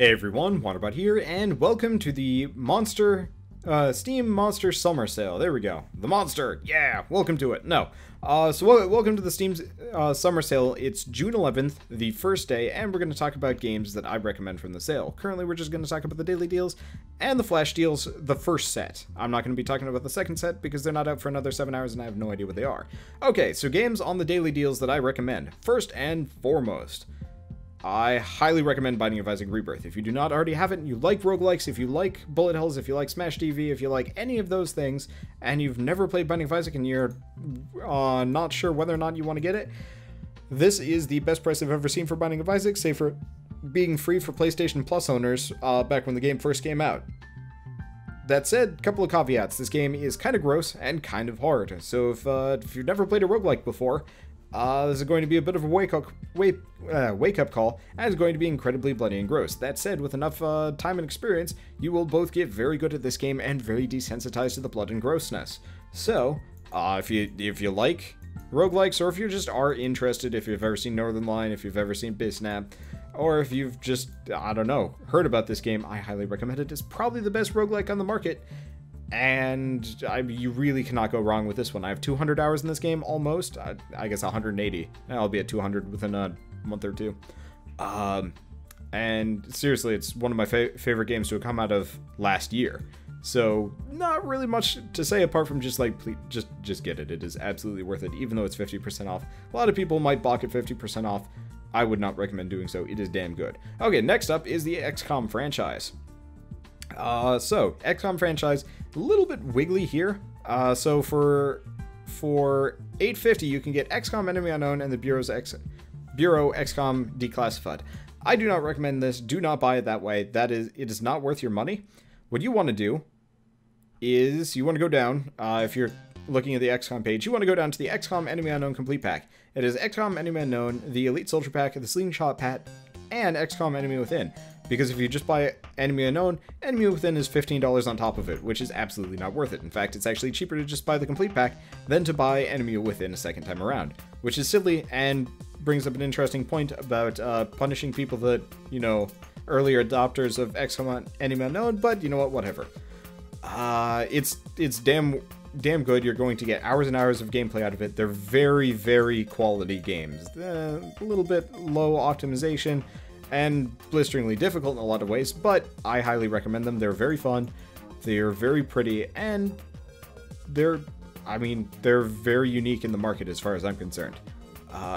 Hey everyone, Wanderbot here, and welcome to the Steam Monster Summer Sale. There we go. The monster! Yeah! Welcome to it. No. Welcome to the Steam's Summer Sale. It's June 11th, the first day, and we're going to talk about games that I recommend from the sale. Currently, we're just going to talk about the daily deals and the flash deals, the first set. I'm not going to be talking about the second set because they're not out for another 7 hours and I have no idea what they are. Okay, so games on the daily deals that I recommend. First and foremost, I highly recommend Binding of Isaac Rebirth. If you do not already have it and you like roguelikes, if you like bullet hells, if you like Smash TV, if you like any of those things, and you've never played Binding of Isaac and you're not sure whether or not you want to get it, this is the best price I've ever seen for Binding of Isaac, save for being free for PlayStation Plus owners back when the game first came out. That said, a couple of caveats. This game is kind of gross and kind of hard, so if you've never played a roguelike before, this is going to be a bit of a wake-up call, and it's going to be incredibly bloody and gross. That said, with enough time and experience, you will both get very good at this game and very desensitized to the blood and grossness. So, if you like roguelikes, or if you just are interested, if you've ever seen Northern Line, if you've ever seen Bisnap, or if you've just, I don't know, heard about this game, I highly recommend it. It's probably the best roguelike on the market. And you really cannot go wrong with this one. I have 200 hours in this game, almost. I guess 180. I'll be at 200 within a month or two. And seriously, it's one of my favorite games to have come out of last year. So, not really much to say apart from just like, please, just get it. It is absolutely worth it, even though it's 50% off. A lot of people might balk at 50% off. I would not recommend doing so. It is damn good. Okay, next up is the XCOM franchise. So, XCOM franchise, a little bit wiggly here. So for $8.50, you can get XCOM Enemy Unknown and the Bureau XCOM Declassified. I do not recommend this. Do not buy it that way. It is not worth your money. What you want to do is you want to go down, if you're looking at the XCOM page, you want to go down to the XCOM Enemy Unknown Complete Pack. It is XCOM Enemy Unknown, the Elite Soldier Pack, the Slingshot Pack, and XCOM Enemy Within. Because if you just buy Enemy Unknown, Enemy Within is $15 on top of it, which is absolutely not worth it. In fact, it's actually cheaper to just buy the complete pack than to buy Enemy Within a second time around, which is silly and brings up an interesting point about punishing people that, you know, earlier adopters of XCOM Enemy Unknown, but you know what, whatever. It's damn good. You're going to get hours and hours of gameplay out of it. They're very, very quality games. A little bit low optimization and blisteringly difficult in a lot of ways, but I highly recommend them. They're very fun, they're very pretty, and they're very unique in the market as far as I'm concerned.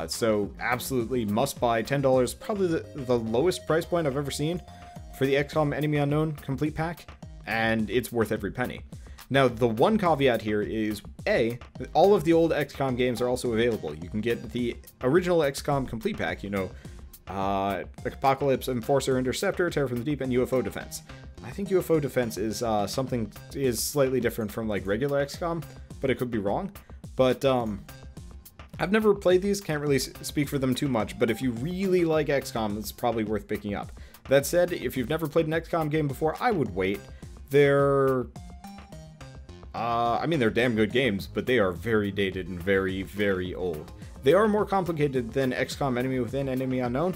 So absolutely must buy. $10, probably the lowest price point I've ever seen for the XCOM Enemy Unknown Complete Pack, and it's worth every penny. Now, the one caveat here is, all of the old XCOM games are also available. You can get the original XCOM Complete Pack, you know, Apocalypse, Enforcer, Interceptor, Terror from the Deep, and UFO Defense. I think UFO Defense is is slightly different from like regular XCOM, but it could be wrong. But I've never played these, can't really speak for them too much, but if you really like XCOM, it's probably worth picking up. That said, if you've never played an XCOM game before, I would wait. They're damn good games, but they are very dated and very, very old. They are more complicated than XCOM Enemy Within, Enemy Unknown,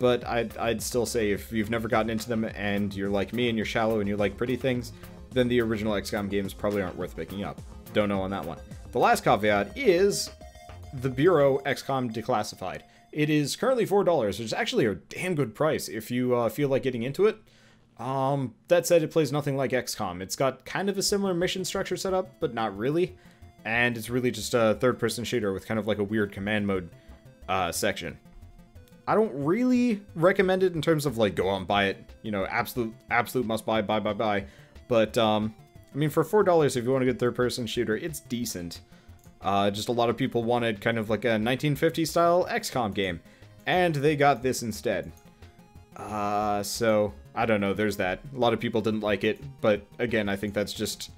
but I'd still say if you've never gotten into them and you're like me and you're shallow and you like pretty things, then the original XCOM games probably aren't worth picking up. Don't know on that one. The last caveat is the Bureau XCOM Declassified. It is currently $4, which is actually a damn good price if you feel like getting into it. That said, it plays nothing like XCOM. It's got kind of a similar mission structure setup, but not really. And it's really just a third-person shooter with kind of like a weird command mode section. I don't really recommend it in terms of like go out and buy it, you know, absolute must buy. But I mean, for $4, if you want a good third-person shooter, it's decent. Just a lot of people wanted kind of like a 1950s style XCOM game, and they got this instead. So I don't know. There's that. A lot of people didn't like it, but again, I think that's just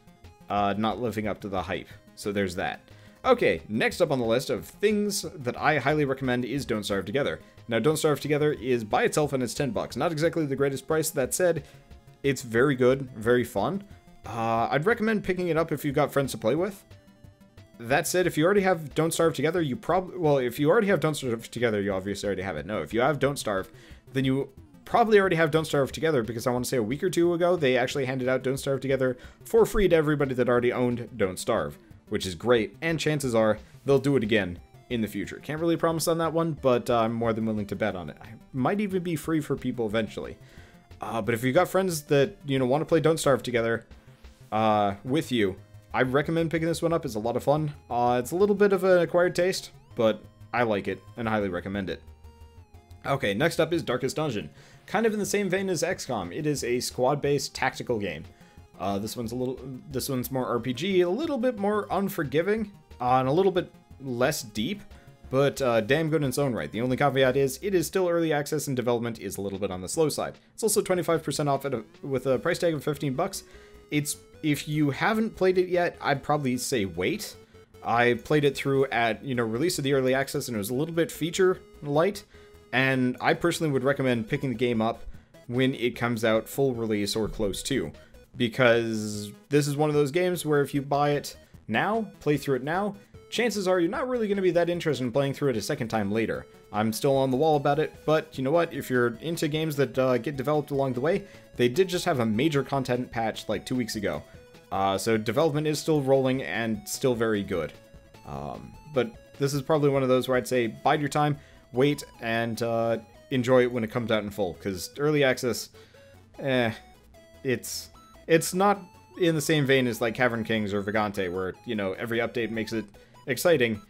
not living up to the hype. So there's that. Okay, next up on the list of things that I highly recommend is Don't Starve Together. Now, Don't Starve Together is by itself and it's $10. Not exactly the greatest price. That said, it's very good, very fun. I'd recommend picking it up if you've got friends to play with. That said, if you already have Don't Starve Together, if you already have Don't Starve Together, you obviously already have it. No, if you have Don't Starve, then you probably already have Don't Starve Together, because I want to say a week or two ago, they actually handed out Don't Starve Together for free to everybody that already owned Don't Starve, which is great, and chances are they'll do it again in the future. Can't really promise on that one, but I'm more than willing to bet on it. It might even be free for people eventually. But if you've got friends that, want to play Don't Starve Together with you, I recommend picking this one up. It's a lot of fun. It's a little bit of an acquired taste, but I like it and highly recommend it. Okay, next up is Darkest Dungeon. Kind of in the same vein as XCOM. It is a squad-based tactical game. This one's more RPG, a little bit more unforgiving, and a little bit less deep, but damn good in its own right. The only caveat is it is still early access and development is a little bit on the slow side. It's also 25% off with a price tag of $15. If you haven't played it yet, I'd probably say wait. I played it through at release of the early access, and it was a little bit feature light. And I personally would recommend picking the game up when it comes out full release or close to, because this is one of those games where if you buy it now, play through it now, chances are you're not really going to be that interested in playing through it a second time later. I'm still on the wall about it, but you know what? If you're into games that get developed along the way, they did just have a major content patch like 2 weeks ago. So development is still rolling and still very good. But this is probably one of those where I'd say bide your time, wait, and enjoy it when it comes out in full, because early access, it's not in the same vein as like Cavern Kings or Vagante, where every update makes it exciting,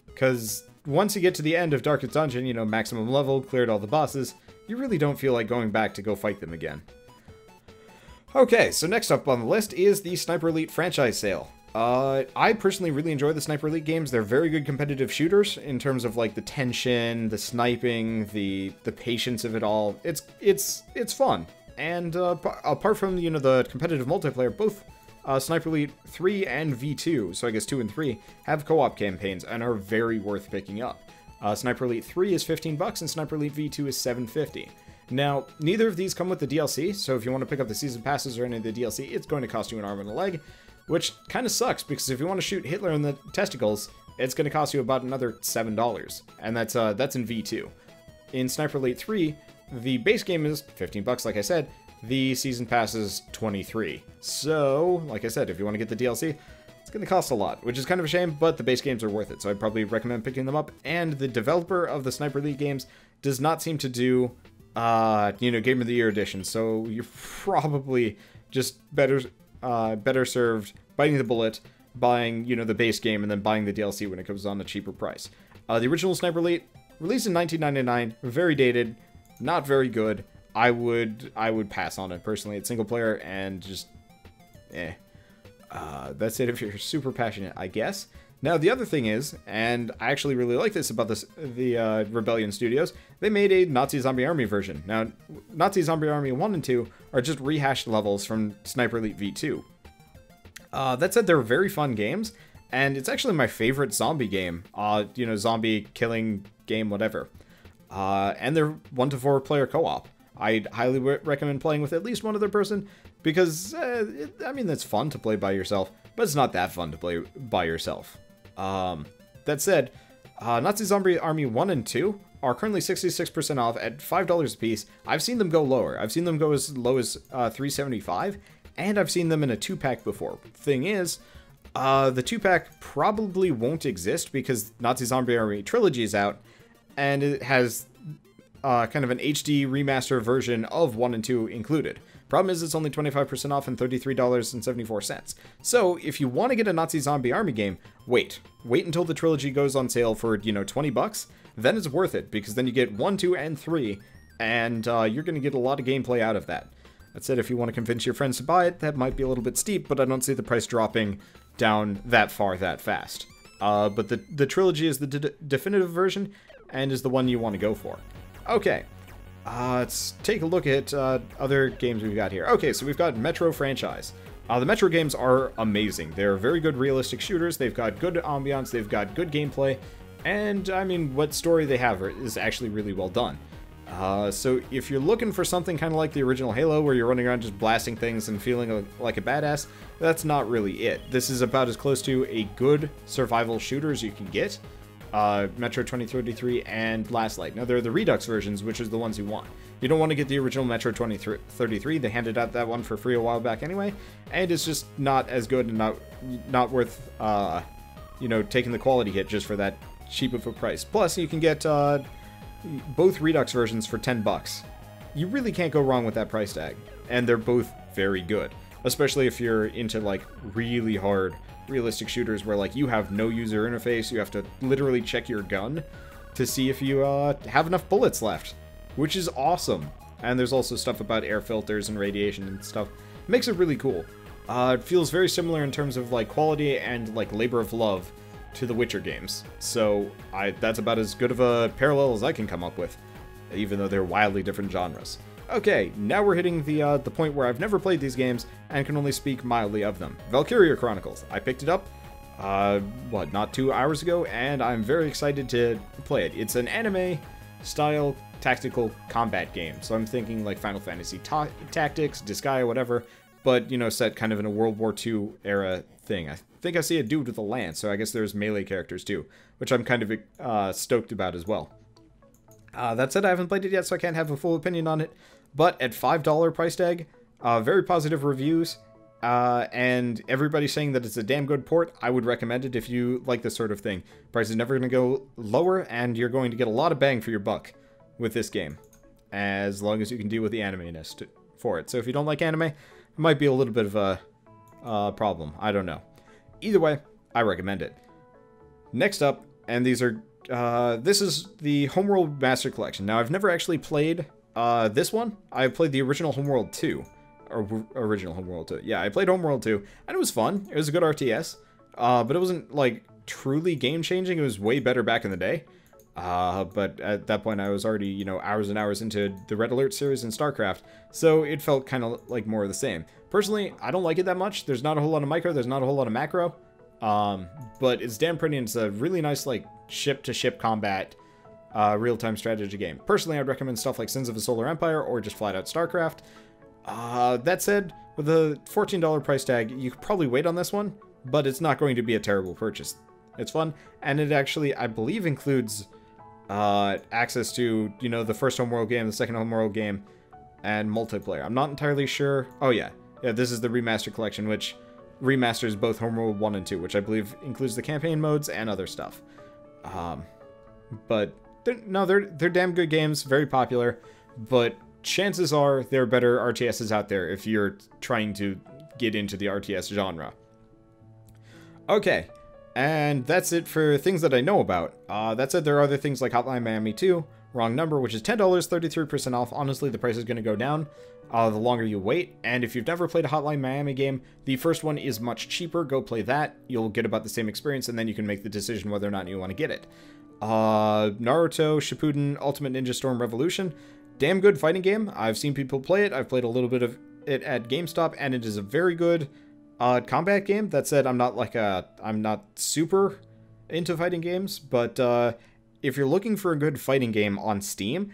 because once you get to the end of Darkest Dungeon, maximum level, cleared all the bosses, you really don't feel like going back to go fight them again. Okay, so next up on the list is the Sniper Elite franchise sale. I personally really enjoy the Sniper Elite games. They're very good competitive shooters in terms of like the tension, the sniping, the patience of it all. It's fun. And apart from the competitive multiplayer, both Sniper Elite 3 and V2, so I guess 2 and 3, have co-op campaigns and are very worth picking up. Sniper Elite 3 is $15 and Sniper Elite V2 is $7.50. Now, neither of these come with the DLC, so if you want to pick up the season passes or any of the DLC, it's going to cost you an arm and a leg, which kind of sucks, because if you want to shoot Hitler in the testicles, it's going to cost you about another $7, and that's in V2. In Sniper Elite 3, the base game is $15, like I said. The season pass is $23. So, like I said, if you want to get the DLC, it's going to cost a lot, which is kind of a shame, but the base games are worth it, so I'd probably recommend picking them up. And the developer of the Sniper Elite games does not seem to do, Game of the Year edition, so you're probably just better served biting the bullet, buying, the base game, and then buying the DLC when it comes on a cheaper price. The original Sniper Elite, released in 1999, very dated, not very good. I would pass on it personally. It's single player and just that's it if you're super passionate, I guess. Now the other thing is, and I actually really like this about the Rebellion Studios, they made a Nazi Zombie Army version. Now Nazi Zombie Army 1 and 2 are just rehashed levels from Sniper Elite V2. That said, they're very fun games, and it's actually my favorite zombie game. Zombie killing game, whatever. And they're 1 to 4 player co-op. I'd highly recommend playing with at least one other person, because, it's fun to play by yourself, but it's not that fun to play by yourself. That said, Nazi Zombie Army 1 and 2 are currently 66% off at $5 a piece. I've seen them go lower. I've seen them go as low as $3.75, and I've seen them in a 2-pack before. Thing is, the 2-pack probably won't exist because Nazi Zombie Army Trilogy is out, and it has kind of an HD remaster version of 1 and 2 included. Problem is, it's only 25% off and $33.74. So, if you want to get a Nazi Zombie Army game, wait until the trilogy goes on sale for, $20, then it's worth it, because then you get 1, 2, and 3, and you're going to get a lot of gameplay out of that. That said, if you want to convince your friends to buy it, that might be a little bit steep, but I don't see the price dropping down that far that fast. But the trilogy is the definitive version, and is the one you want to go for. Okay, let's take a look at other games we've got here. Okay, so we've got Metro franchise. The Metro games are amazing. They're very good realistic shooters. They've got good ambiance. They've got good gameplay. And, what story they have is actually really well done. So if you're looking for something kind of like the original Halo, where you're running around just blasting things and feeling like a badass, that's not really it. This is about as close to a good survival shooter as you can get. Metro 2033 and Last Light. Now, they're the Redux versions, which is the ones you want. You don't want to get the original Metro 2033. They handed out that one for free a while back anyway, and it's just not as good and not worth, you know, taking the quality hit just for that cheap of a price. Plus, you can get both Redux versions for $10. You really can't go wrong with that price tag, and they're both very good, especially if you're into like really hard realistic shooters where like you have no user interface. You have to literally check your gun to see if you have enough bullets left, which is awesome. And there's also stuff about air filters and radiation and stuff. It makes it really cool. It feels very similar in terms of like quality and like labor of love to the Witcher games. So that's about as good of a parallel as I can come up with, even though they're wildly different genres. Okay, now we're hitting the point where I've never played these games and can only speak mildly of them. Valkyria Chronicles. I picked it up, not 2 hours ago, and I'm very excited to play it. It's an anime-style tactical combat game, so I'm thinking like Final Fantasy Tactics, Disgaea, whatever, but, you know, set kind of in a World War II era thing. I think I see a dude with a lance, so I guess there's melee characters too, which I'm kind of stoked about as well. That said, I haven't played it yet, so I can't have a full opinion on it. But at $5 price tag, very positive reviews, and everybody's saying that it's a damn good port. I would recommend it if you like this sort of thing. Price is never going to go lower, and you're going to get a lot of bang for your buck with this game, as long as you can deal with the anime-ness for it. So if you don't like anime, it might be a little bit of a problem. I don't know. Either way, I recommend it. Next up, and these are... this is the Homeworld Master Collection. Now, I've never actually played this one. I've played the original Homeworld 2. Or original Homeworld 2. Yeah, I played Homeworld 2, and it was fun. It was a good RTS. But it wasn't, like, truly game-changing. It was way better back in the day. But at that point, I was already, you know, hours and hours into the Red Alert series and StarCraft. So it felt kind of like more of the same. Personally, I don't like it that much. There's not a whole lot of micro. There's not a whole lot of macro. But it's damn pretty, and it's a really nice, like, ship-to-ship combat, real-time strategy game. Personally, I'd recommend stuff like Sins of a Solar Empire, or just flat-out StarCraft. That said, with a $14 price tag, you could probably wait on this one, but it's not going to be a terrible purchase. It's fun, and it actually, I believe, includes, access to, you know, the first Homeworld game, the second Homeworld game, and multiplayer. I'm not entirely sure. Oh, yeah. Yeah, this is the Remaster Collection, which remasters both Homeworld 1 and 2, which I believe includes the campaign modes and other stuff. But they're damn good games, very popular, but chances are there are better RTSs out there if you're trying to get into the RTS genre. Okay, and that's it for things that I know about. That said, there are other things like Hotline Miami 2, Wrong Number, which is $10, 33% off. Honestly, the price is going to go down the longer you wait, and if you've never played a Hotline Miami game, the first one is much cheaper. Go play that. You'll get about the same experience, and then you can make the decision whether or not you want to get it. Naruto Shippuden Ultimate Ninja Storm Revolution. Damn good fighting game. I've seen people play it. I've played a little bit of it at GameStop, and it is a very good combat game. That said, I'm not super into fighting games, but if you're looking for a good fighting game on Steam,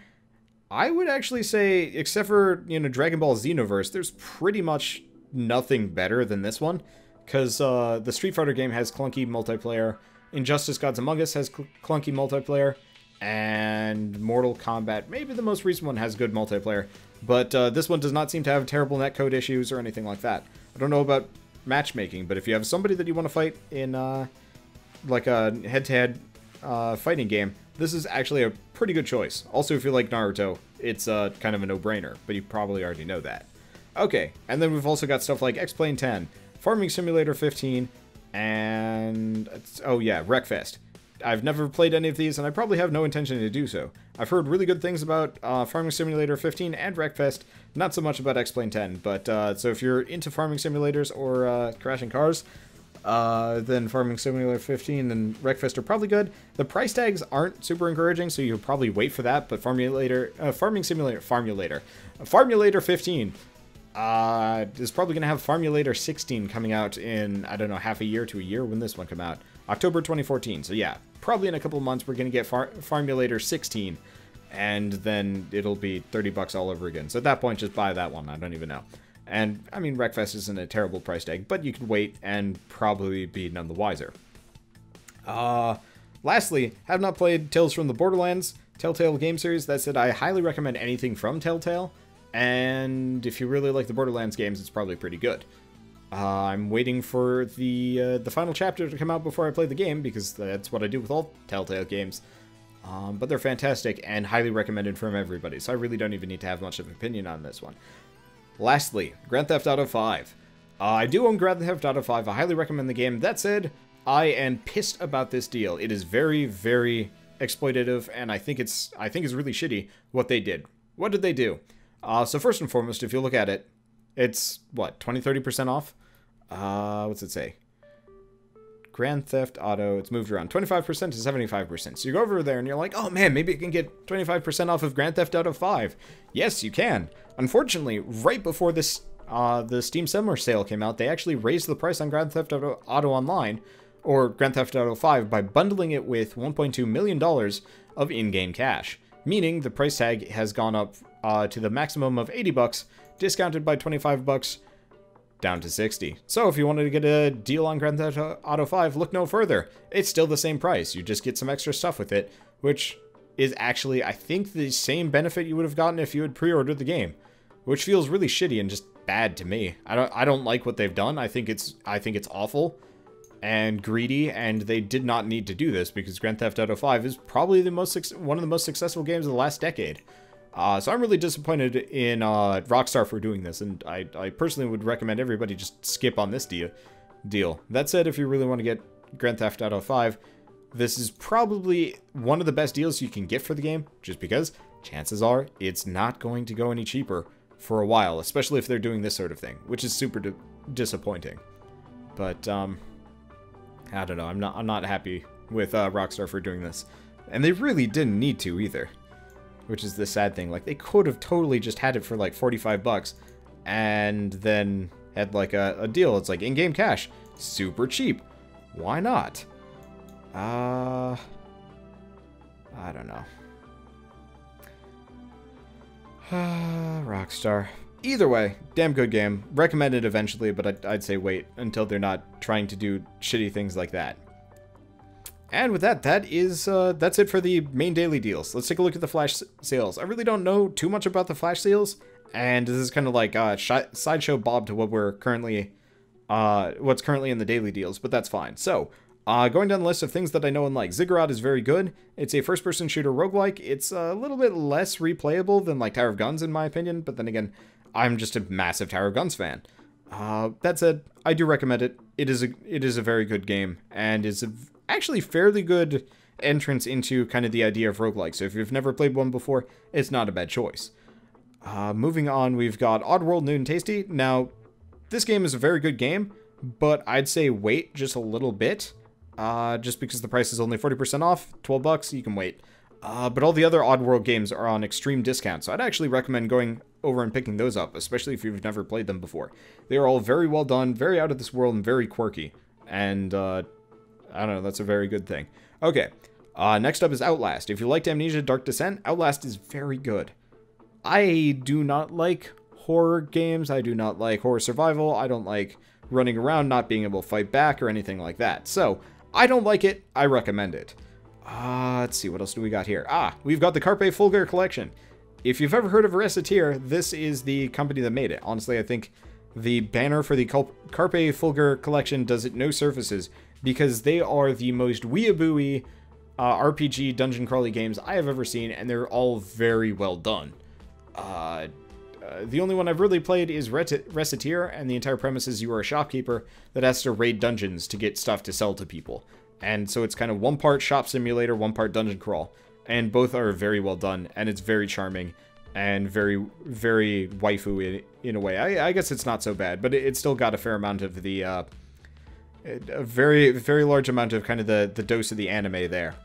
I would actually say, except for, you know, Dragon Ball Xenoverse, there's pretty much nothing better than this one, because the Street Fighter game has clunky multiplayer, Injustice Gods Among Us has clunky multiplayer, and Mortal Kombat, maybe the most recent one, has good multiplayer, but this one does not seem to have terrible netcode issues or anything like that. I don't know about matchmaking, but if you have somebody that you want to fight in like a head-to-head fighting game, this is actually a pretty good choice. Also, if you like Naruto, it's kind of a no-brainer, but you probably already know that. Okay, and then we've also got stuff like X-Plane 10, Farming Simulator 15, and, oh yeah, Wreckfest. I've never played any of these, and I probably have no intention to do so. I've heard really good things about Farming Simulator 15 and Wreckfest, not so much about X-Plane 10, but so if you're into farming simulators or crashing cars, then Farming Simulator 15 and Wreckfest are probably good. The price tags aren't super encouraging, so you'll probably wait for that, but Farming Simulator 15 is probably going to have Farmulator 16 coming out in, I don't know, half a year to a year when this one come out. October 2014, so yeah, probably in a couple of months we're going to get Farmulator 16, and then it'll be $30 all over again. So at that point, just buy that one, I don't even know. And, I mean, Wreckfest isn't a terrible price tag, but you can wait and probably be none the wiser. Lastly, have not played Tales from the Borderlands. Telltale game series. That said, I highly recommend anything from Telltale, and if you really like the Borderlands games, it's probably pretty good. I'm waiting for the final chapter to come out before I play the game, because that's what I do with all Telltale games. But they're fantastic and highly recommended from everybody, so I really don't even need to have much of an opinion on this one. Lastly, Grand Theft Auto 5. I do own Grand Theft Auto 5. I highly recommend the game. That said, I am pissed about this deal. It is very, very exploitative, and I think it's really shitty what they did. What did they do? So first and foremost, if you look at it, it's, what, 20-30% off? What's it say? Grand Theft Auto, it's moved around 25% to 75%. So you go over there and you're like, oh man, maybe I can get 25% off of Grand Theft Auto 5. Yes, you can. Unfortunately, right before this, the Steam Summer Sale came out, they actually raised the price on Grand Theft Auto Online, or Grand Theft Auto 5, by bundling it with $1.2 million of in-game cash. Meaning the price tag has gone up to the maximum of $80, discounted by $25, down to $60. So if you wanted to get a deal on Grand Theft Auto 5, look no further. It's still the same price. You just get some extra stuff with it, which is actually, I think, the same benefit you would have gotten if you had pre-ordered the game, which feels really shitty and just bad to me. I don't like what they've done. I think it's awful and greedy, and they did not need to do this, because Grand Theft Auto 5 is probably one of the most successful games of the last decade. So I'm really disappointed in Rockstar for doing this, and I personally would recommend everybody just skip on this deal. That said, if you really want to get Grand Theft Auto 5, this is probably one of the best deals you can get for the game, just because chances are it's not going to go any cheaper for a while, especially if they're doing this sort of thing, which is super disappointing. But I don't know, I'm not happy with Rockstar for doing this, and they really didn't need to either. Which is the sad thing. Like, they could have totally just had it for like $45 and then had like a deal. It's like in-game cash, super cheap. Why not? I don't know. Rockstar. Either way, damn good game. Recommend it eventually, but I'd say wait until they're not trying to do shitty things like that. And with that, that's it for the main daily deals. Let's take a look at the flash sales. I really don't know too much about the flash sales, and this is kind of like sideshow Bob to what's currently in the daily deals, but that's fine. So, going down the list of things that I know and like, Ziggurat is very good. It's a first-person shooter roguelike. It's a little bit less replayable than like Tower of Guns in my opinion, but then again, I'm just a massive Tower of Guns fan. That said, I do recommend it. It is a very good game, and is actually fairly good entrance into kind of the idea of roguelike. So if you've never played one before, it's not a bad choice. Moving on, we've got Oddworld New and Tasty. Now, this game is a very good game, but I'd say wait just a little bit. Just because the price is only 40% off, $12, you can wait. But all the other Oddworld games are on extreme discount, so I'd actually recommend going over and picking those up, especially if you've never played them before. They are all very well done, very out of this world, and very quirky. And, I don't know, that's a very good thing. Okay, next up is Outlast. If you liked Amnesia Dark Descent, Outlast is very good. I do not like horror games. I do not like horror survival. I don't like running around, not being able to fight back or anything like that. So, I don't like it. I recommend it. Let's see, what else do we got here? We've got the Carpe Fulgur collection. If you've ever heard of Recettear, this is the company that made it. Honestly, I think the banner for the Carpe Fulgur collection does it no services, because they are the most weeaboo-y RPG dungeon crawly games I have ever seen, and they're all very well done. The only one I've really played is Recettear, and the entire premise is you are a shopkeeper that has to raid dungeons to get stuff to sell to people. And so it's kind of one part shop simulator, one part dungeon crawl. And both are very well done, and it's very charming, and very, very waifu in a way. I guess it's not so bad, but it's still got a fair amount of the, a very, very large amount of kind of the dose of the anime there.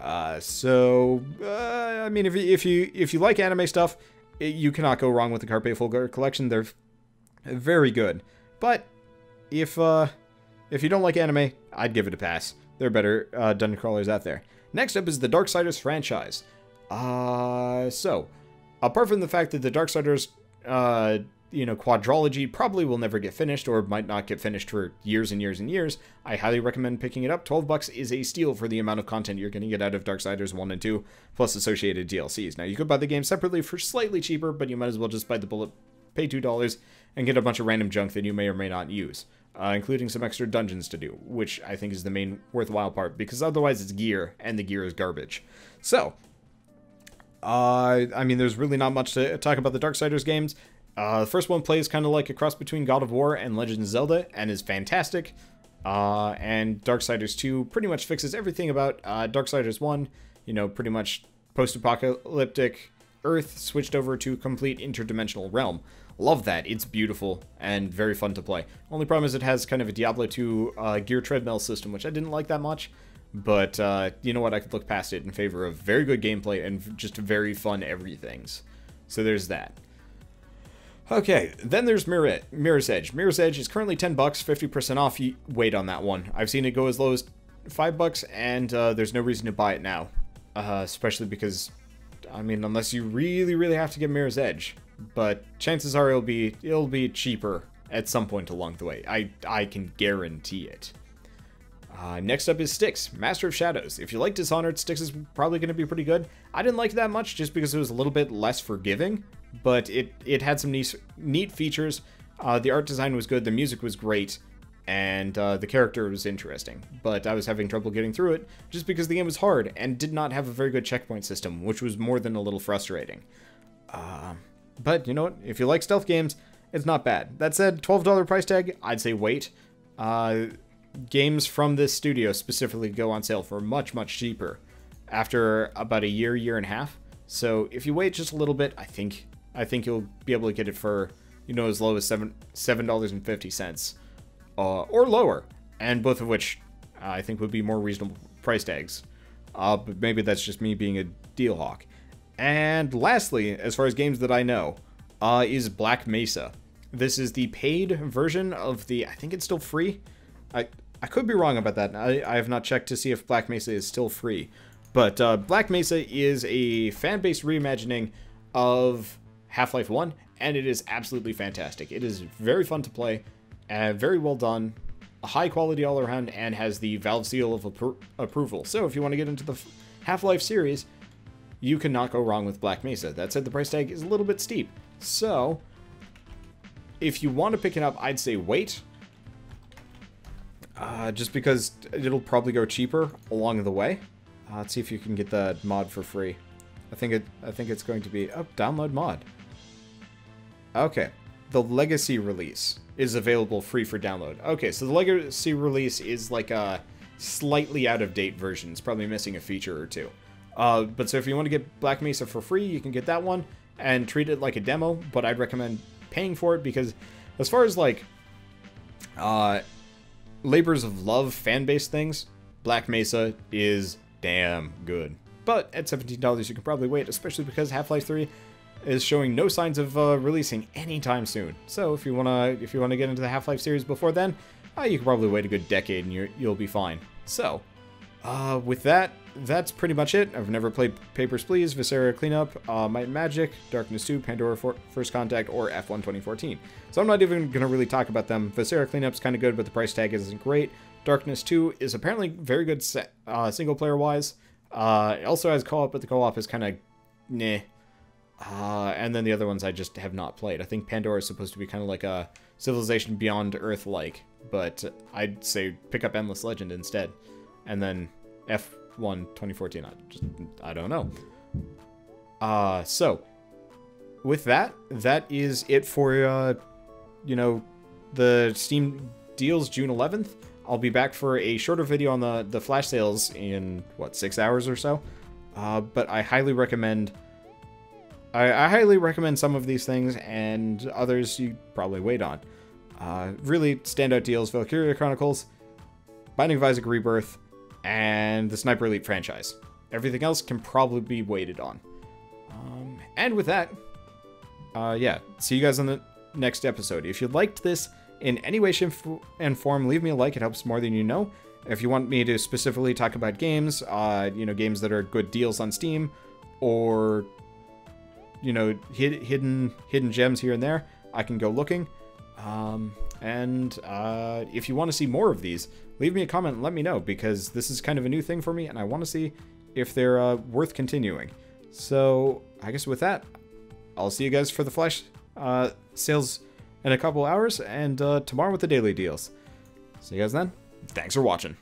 I mean, if you like anime stuff, you cannot go wrong with the Carpe Fulgur collection. They're very good. But if you don't like anime, I'd give it a pass. There are better dungeon crawlers out there. Next up is the Darksiders franchise. So, apart from the fact that the Darksiders quadrology probably will never get finished or might not get finished for years and years and years, I highly recommend picking it up. $12 is a steal for the amount of content you're going to get out of Darksiders 1 and 2, plus associated DLCs. Now, you could buy the game separately for slightly cheaper, but you might as well just bite the bullet, pay $2, and get a bunch of random junk that you may or may not use, including some extra dungeons to do, which I think is the main worthwhile part, because otherwise it's gear, and the gear is garbage. So, I mean, there's really not much to talk about the Darksiders games. The first one plays kind of like a cross between God of War and Legend of Zelda, and is fantastic. And Darksiders 2 pretty much fixes everything about Darksiders 1. Pretty much post-apocalyptic Earth switched over to complete interdimensional realm. Love that. It's beautiful and very fun to play. Only problem is it has kind of a Diablo 2 gear treadmill system, which I didn't like that much. But you know what? I could look past it in favor of very good gameplay and just very fun everythings. So there's that. Okay, then there's Mirror's Edge. Mirror's Edge is currently $10, 50% off. Wait on that one. I've seen it go as low as $5, and there's no reason to buy it now. Especially because, I mean, unless you really, really have to get Mirror's Edge. But chances are it'll be cheaper at some point along the way. I can guarantee it. Next up is Styx, Master of Shadows. If you like Dishonored, Styx is probably going to be pretty good. I didn't like it that much just because it was a little bit less forgiving, but it had some neat features. The art design was good, the music was great, and the character was interesting. But I was having trouble getting through it just because the game was hard and did not have a very good checkpoint system, which was more than a little frustrating. But you know what? If you like stealth games, it's not bad. That said, $12 price tag, I'd say wait. Games from this studio specifically go on sale for much, much cheaper after about a year and a half. So if you wait just a little bit, I think you'll be able to get it for, as low as $7.50 or lower, and both of which I think would be more reasonable price tags. But maybe that's just me being a deal hawk. And lastly, as far as games that I know, is Black Mesa. This is the paid version of the, I think it's still free. I could be wrong about that. I have not checked to see if Black Mesa is still free. But Black Mesa is a fan-based reimagining of Half-Life 1, and it is absolutely fantastic. It is very fun to play, very well done, high quality all around, and has the Valve seal of approval. So if you want to get into the Half-Life series, you cannot go wrong with Black Mesa. That said, the price tag is a little bit steep. So if you want to pick it up, I'd say wait. Just because it'll probably go cheaper along the way. Let's see if you can get the mod for free. I think it's going to be download mod. Okay, the Legacy release is available free for download. Okay, so the Legacy release is like a slightly out of date version. It's probably missing a feature or two. But so if you want to get Black Mesa for free, you can get that one and treat it like a demo. But I'd recommend paying for it because, as far as like labors of love fan-based things, Black Mesa is damn good. But at $17 you can probably wait, especially because Half-Life 3 is showing no signs of releasing anytime soon. So if you wanna get into the Half-Life series before then, you can probably wait a good decade and you'll be fine. So with that, that's pretty much it. I've never played Papers, Please, Viscera Cleanup, Might and Magic, Darkness 2, Pandora First Contact, or F1 2014. So I'm not even going to really talk about them. Viscera Cleanup's kind of good, but the price tag isn't great. Darkness 2 is apparently very good single-player-wise. It also has co-op, but the co-op is kind of meh. And then the other ones I just have not played. I think Pandora is supposed to be kind of like a Civilization Beyond Earth-like, but I'd say pick up Endless Legend instead. And then F1 2014, I don't know. So, with that is it for, the Steam deals June 11th. I'll be back for a shorter video on the flash sales in, 6 hours or so. But I highly recommend... I highly recommend some of these things, and others you probably wait on. Really standout deals: Valkyria Chronicles, Binding of Isaac Rebirth, and the Sniper Elite franchise. Everything else can probably be waited on. And with that, yeah, see you guys on the next episode. If you liked this in any way, shape, and form, leave me a like. It helps more than you know. If you want me to specifically talk about games, games that are good deals on Steam, or hidden gems here and there, I can go looking. And if you want to see more of these, leave me a comment and let me know, because this is kind of a new thing for me, and I want to see if they're worth continuing. So, I guess with that, I'll see you guys for the flash sales in a couple hours, and tomorrow with the daily deals. See you guys then. Thanks for watching.